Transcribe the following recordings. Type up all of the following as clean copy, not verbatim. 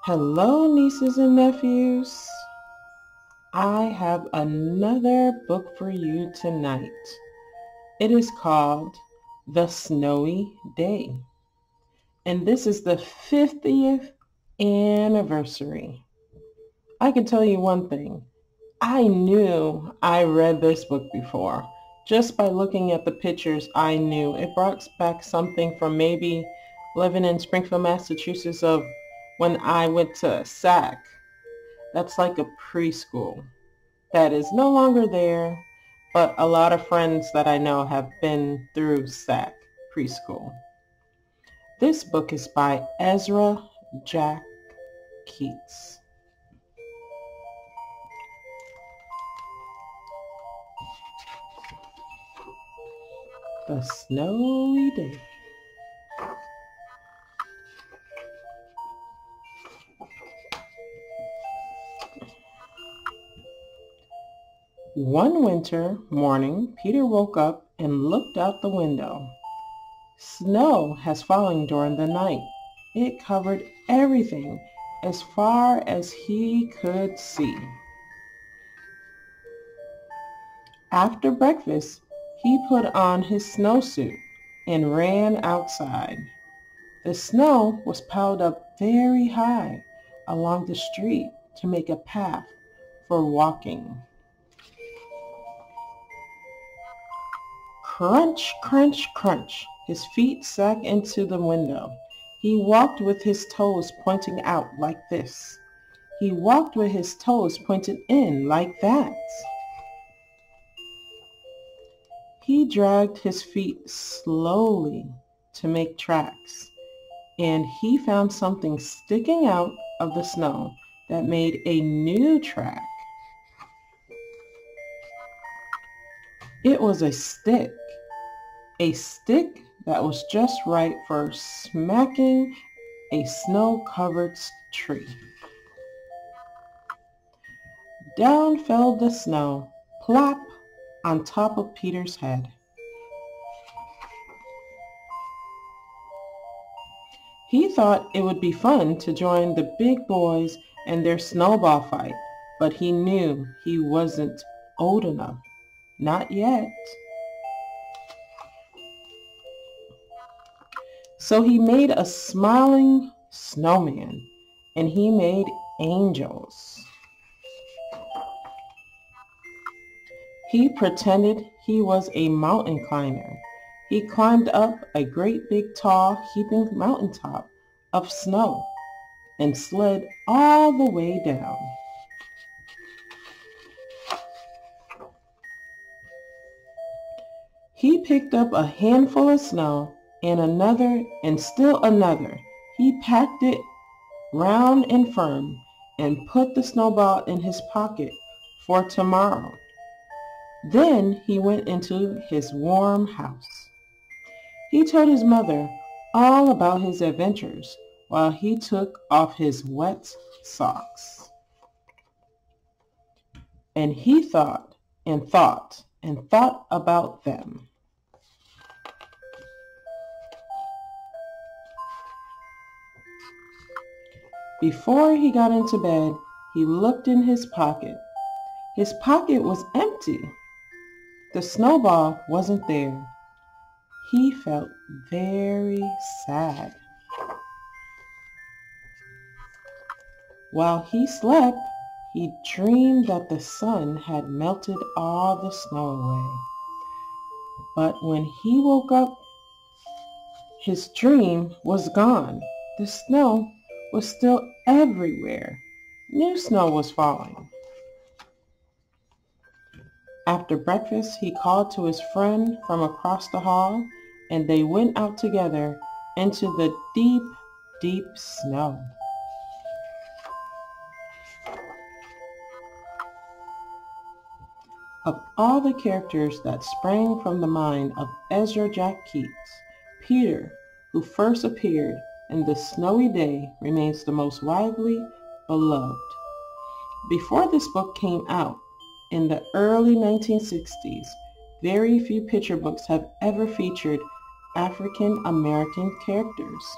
Hello, nieces and nephews. I have another book for you tonight. It is called The Snowy Day, and this is the 50th anniversary. I can tell you one thing. I knew I read this book before. Just by looking at the pictures, I knew it brought back something from maybe living in Springfield, Massachusetts of when I went to SAC. That's like a preschool that is no longer there, but a lot of friends that I know have been through SAC preschool. This book is by Ezra Jack Keats. The Snowy Day. One winter morning, Peter woke up and looked out the window. Snow has fallen during the night. It covered everything as far as he could see. After breakfast, he put on his snowsuit and ran outside. The snow was piled up very high along the street to make a path for walking. Crunch, crunch, crunch. His feet sank into the window. He walked with his toes pointing out like this. He walked with his toes pointed in like that. He dragged his feet slowly to make tracks, and he found something sticking out of the snow that made a new track. It was a stick that was just right for smacking a snow-covered tree. Down fell the snow, plop, on top of Peter's head. He thought it would be fun to join the big boys in their snowball fight, but he knew he wasn't old enough. Not yet. So he made a smiling snowman, and he made angels. He pretended he was a mountain climber. He climbed up a great big tall heaping mountaintop of snow and slid all the way down. He picked up a handful of snow and another and still another. He packed it round and firm and put the snowball in his pocket for tomorrow. Then he went into his warm house. He told his mother all about his adventures while he took off his wet socks. And he thought and thought and thought about them. Before he got into bed, he looked in his pocket. His pocket was empty. The snowball wasn't there. He felt very sad. While he slept, he dreamed that the sun had melted all the snow away. But when he woke up, his dream was gone. The snow was still everywhere. New snow was falling. After breakfast, he called to his friend from across the hall, and they went out together into the deep, deep snow. Of all the characters that sprang from the mind of Ezra Jack Keats, Peter, who first appeared in The Snowy Day, remains the most widely beloved. Before this book came out, in the early 1960s, very few picture books have ever featured African American characters.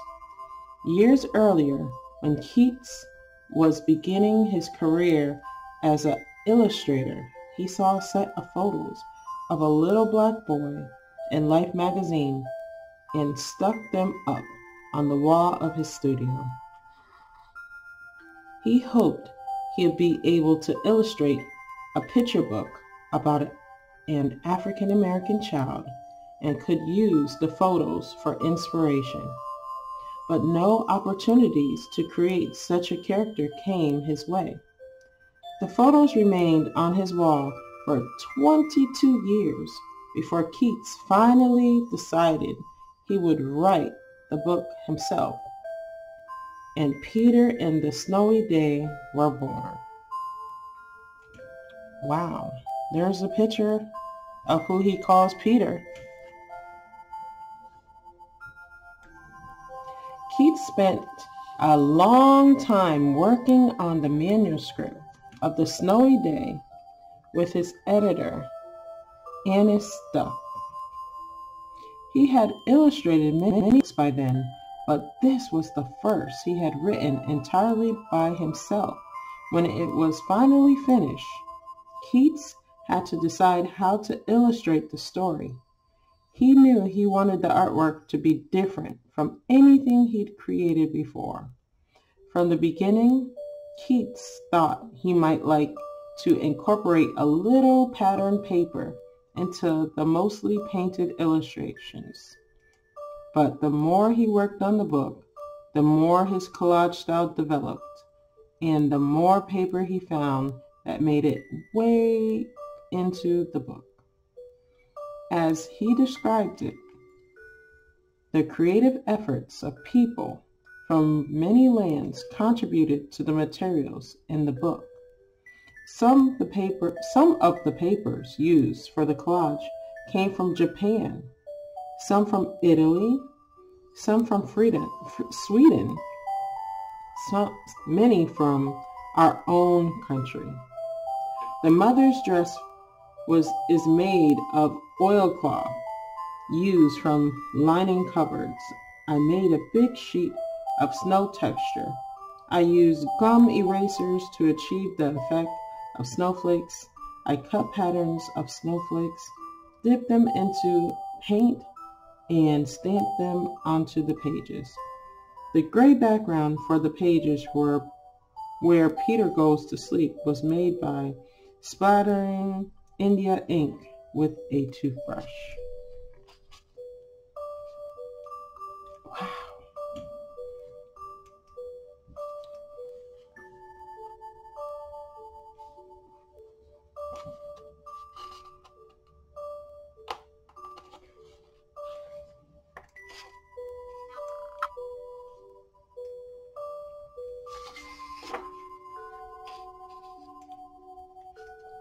Years earlier, when Keats was beginning his career as an illustrator, he saw a set of photos of a little black boy in Life magazine and stuck them up on the wall of his studio. He hoped he'd be able to illustrate a picture book about an African American child and could use the photos for inspiration. But no opportunities to create such a character came his way. The photos remained on his wall for 22 years before Keats finally decided he would write the book himself. And Peter and the Snowy Day were born. Wow, there's a picture of who he calls Peter. Keats spent a long time working on the manuscript of The Snowy Day with his editor, Annis Stuck. He had illustrated many books by then, but this was the first he had written entirely by himself. When it was finally finished, Keats had to decide how to illustrate the story. He knew he wanted the artwork to be different from anything he'd created before. From the beginning, Keats thought he might like to incorporate a little pattern paper into the mostly painted illustrations. But the more he worked on the book, the more his collage style developed, and the more paper he found that made it way into the book. As he described it, the creative efforts of people from many lands contributed to the materials in the book. Some of the papers used for the collage came from Japan, some from Italy, some from Sweden, many from our own country. The mother's dress is made of oilcloth used from lining cupboards. I made a big sheet of snow texture. I used gum erasers to achieve the effect of snowflakes. I cut patterns of snowflakes, dipped them into paint, and stamped them onto the pages. The gray background for the pages where Peter goes to sleep was made by splattering India ink with a toothbrush. Wow.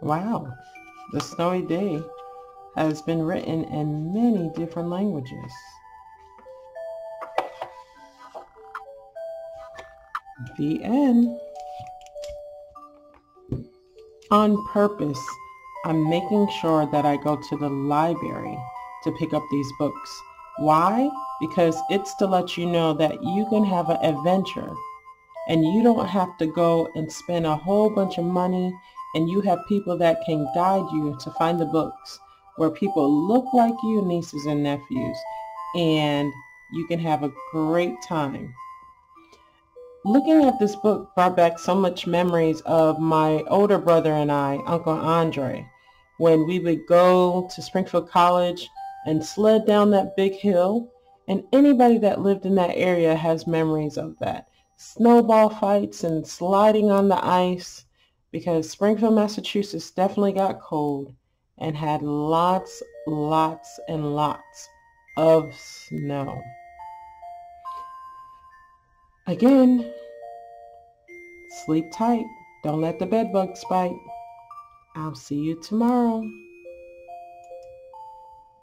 Wow, The Snowy Day has been written in many different languages. The end. On purpose, I'm making sure that I go to the library to pick up these books. Why? Because it's to let you know that you can have an adventure and you don't have to go and spend a whole bunch of money, and you have people that can guide you to find the books where people look like you, nieces and nephews, and you can have a great time. Looking at this book brought back so much memories of my older brother and I, Uncle Andre, when we would go to Springfield College and sled down that big hill. And anybody that lived in that area has memories of that. Snowball fights and sliding on the ice, because Springfield, Massachusetts definitely got cold and had lots and lots of snow. Again, sleep tight. Don't let the bed bugs bite. I'll see you tomorrow.